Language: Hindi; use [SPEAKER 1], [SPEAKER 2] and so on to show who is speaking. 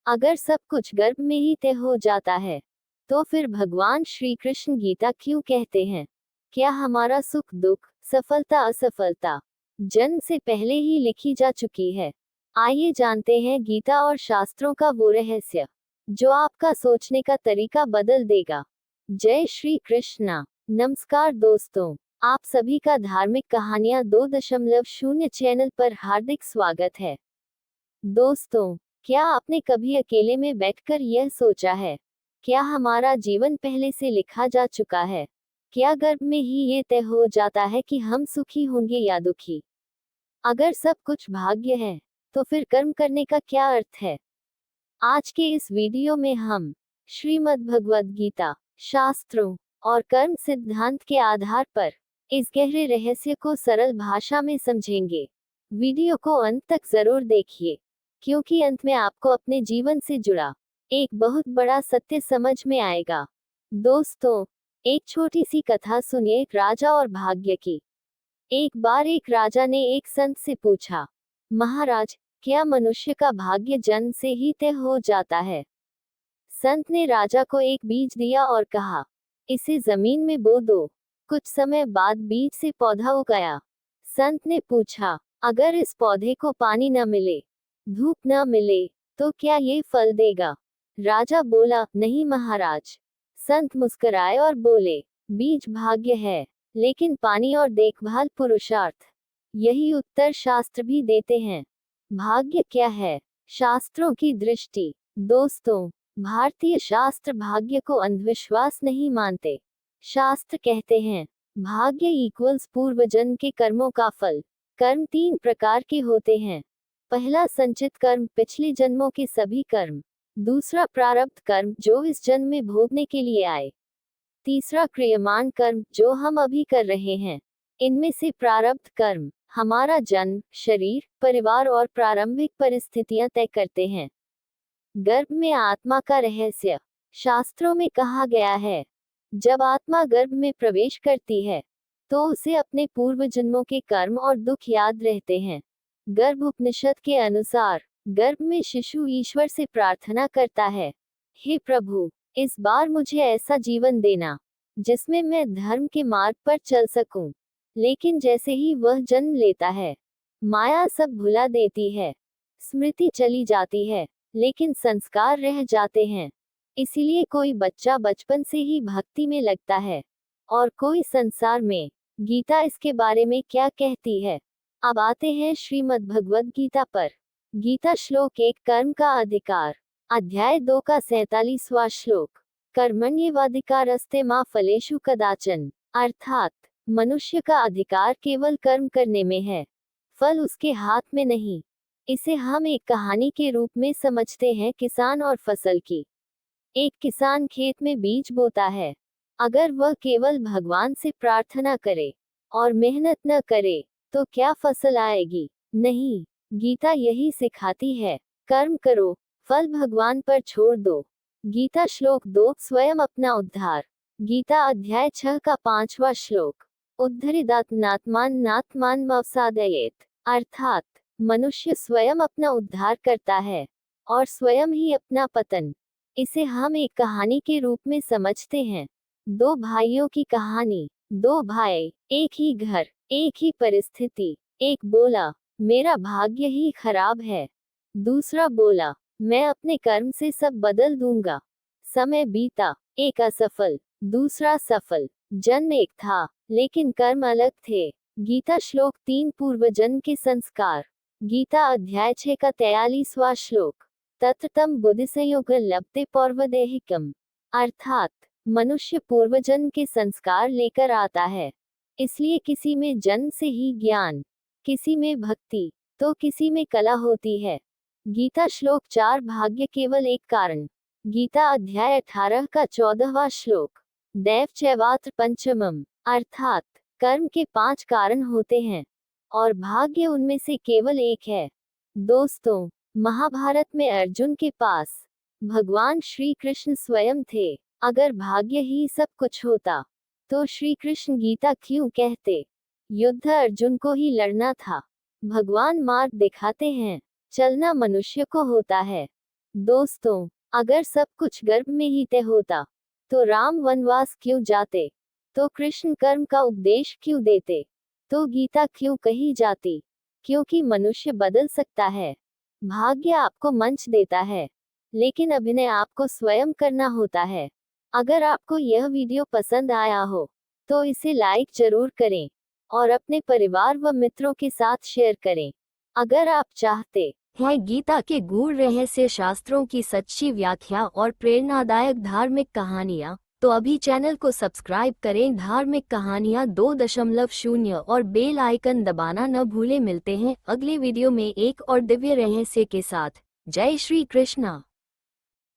[SPEAKER 1] अगर सब कुछ गर्भ में ही तय हो जाता है, तो फिर भगवान श्री कृष्ण गीता क्यों कहते हैं? क्या हमारा सुख दुख, सफलता असफलता जन्म से पहले ही लिखी जा चुकी है? आइए जानते हैं गीता और शास्त्रों का वो रहस्य, जो आपका सोचने का तरीका बदल देगा। जय श्री कृष्णा। नमस्कार दोस्तों, आप सभी का धार्मिक कहानियां 2.0 चैनल पर हार्दिक स्वागत है। दोस्तों, क्या आपने कभी अकेले में बैठकर यह सोचा है, क्या हमारा जीवन पहले से लिखा जा चुका है? क्या गर्भ में ही ये तय हो जाता है कि हम सुखी होंगे या दुखी? अगर सब कुछ भाग्य है, तो फिर कर्म करने का क्या अर्थ है? आज के इस वीडियो में हम श्रीमद् भगवद गीता, शास्त्रों और कर्म सिद्धांत के आधार पर इस गहरे रहस्य को सरल भाषा में समझेंगे। वीडियो को अंत तक जरूर देखिए, क्योंकि अंत में आपको अपने जीवन से जुड़ा एक बहुत बड़ा सत्य समझ में आएगा। दोस्तों, एक छोटी सी कथा सुनिए, राजा और भाग्य की। एक बार एक राजा ने एक संत से पूछा, महाराज, क्या मनुष्य का भाग्य जन्म से ही तय हो जाता है? संत ने राजा को एक बीज दिया और कहा, इसे जमीन में बो दो। कुछ समय बाद बीज से पौधा उगाया। संत ने पूछा, अगर इस पौधे को पानी न मिले, धूप न मिले, तो क्या ये फल देगा? राजा बोला, नहीं महाराज। संत मुस्कुराए और बोले, बीज भाग्य है, लेकिन पानी और देखभाल पुरुषार्थ। यही उत्तर शास्त्र भी देते हैं। भाग्य क्या है शास्त्रों की दृष्टि? दोस्तों, भारतीय शास्त्र भाग्य को अंधविश्वास नहीं मानते। शास्त्र कहते हैं, भाग्य इक्वल्स पूर्वजन्म के कर्मों का फल। कर्म 3 प्रकार के होते हैं। पहला संचित कर्म, पिछले जन्मों के सभी कर्म। दूसरा प्रारब्ध कर्म, जो इस जन्म में भोगने के लिए आए। तीसरा क्रियमान कर्म, जो हम अभी कर रहे हैं। इनमें से प्रारब्ध कर्म हमारा जन्म, शरीर, परिवार और प्रारंभिक परिस्थितियां तय करते हैं। गर्भ में आत्मा का रहस्य। शास्त्रों में कहा गया है, जब आत्मा गर्भ में प्रवेश करती है, तो उसे अपने पूर्व जन्मों के कर्म और दुख याद रहते हैं। गर्भ उपनिषद के अनुसार, गर्भ में शिशु ईश्वर से प्रार्थना करता है, हे प्रभु, इस बार मुझे ऐसा जीवन देना जिसमें मैं धर्म के मार्ग पर चल सकूं। लेकिन जैसे ही वह जन्म लेता है, माया सब भुला देती है। स्मृति चली जाती है, लेकिन संस्कार रह जाते हैं। इसीलिए कोई बच्चा बचपन से ही भक्ति में लगता है, और कोई संसार में। गीता इसके बारे में क्या कहती है? अब आते हैं श्रीमद् भगवद गीता पर। गीता श्लोक 1, कर्म का अधिकार। अध्याय 2 का 47वां श्लोक। कर्मण्येवाधिकारस्ते मा फलेषु कदाचन। अर्थात, मनुष्य का अधिकार केवल कर्म करने में है, फल उसके हाथ में नहीं। इसे हम एक कहानी के रूप में समझते हैं, किसान और फसल की। एक किसान खेत में बीज बोता है। अगर वह केवल भगवान से प्रार्थना करे और मेहनत न करे, तो क्या फसल आएगी? नहीं। गीता यही सिखाती है, कर्म करो, फल भगवान पर छोड़ दो। गीता श्लोक 2, स्वयं अपना उद्धार। गीता अध्याय 6 का 5वां श्लोक। उद्धरिदात्मात्मानमात्मानमवसादयेत। अर्थात, मनुष्य स्वयं अपना उद्धार करता है, और स्वयं ही अपना पतन। इसे हम एक कहानी के रूप में समझते हैं। 2 भाइयों की कहानी। 2 भाई, एक ही घर, एक ही परिस्थिति। एक बोला, मेरा भाग्य ही खराब है। दूसरा बोला, मैं अपने कर्म से सब बदल दूंगा। समय बीता, एक असफल, दूसरा सफल। जन्म एक था, लेकिन कर्म अलग थे। गीता श्लोक 3, पूर्व जन्म के संस्कार। गीता अध्याय 6 का 43वां श्लोक। तत्रतम बुद्धिसंयोग लभते पौर्वदेहिकम। अर्थात, मनुष्य पूर्व जन्म के संस्कार लेकर आता है। इसलिए किसी में जन्म से ही ज्ञान, किसी में भक्ति, तो किसी में कला होती है। गीता श्लोक 4, भाग्य केवल एक कारण। गीता अध्याय 18 का 14वां श्लोक। दैव चैवात्र पंचमम। अर्थात, कर्म के 5 कारण होते हैं, और भाग्य उनमें से केवल एक है। दोस्तों, महाभारत में अर्जुन के पास भगवान श्री कृष्ण स्वयं थे। अगर भाग्य ही सब कुछ होता, तो श्री कृष्ण गीता क्यों कहते? युद्ध अर्जुन को ही लड़ना था। भगवान मार्ग दिखाते हैं, चलना मनुष्य को होता है। दोस्तों, अगर सब कुछ गर्भ में ही तय होता, तो राम वनवास क्यों जाते? तो कृष्ण कर्म का उपदेश क्यों देते? तो गीता क्यों कही जाती? क्योंकि मनुष्य बदल सकता है। भाग्य आपको मंच देता है, लेकिन अभिनय आपको स्वयं करना होता है। अगर आपको यह वीडियो पसंद आया हो, तो इसे लाइक जरूर करें और अपने परिवार व मित्रों के साथ शेयर करें। अगर आप चाहते हैं गीता के गूढ़ रहस्य, शास्त्रों की सच्ची व्याख्या और प्रेरणादायक धार्मिक कहानियाँ, तो अभी चैनल को सब्सक्राइब करें। धार्मिक कहानियाँ 2.0 और बेल आइकन दबाना न भूलें। मिलते हैं अगले वीडियो में एक और दिव्य रहस्य के साथ। जय श्री कृष्णा।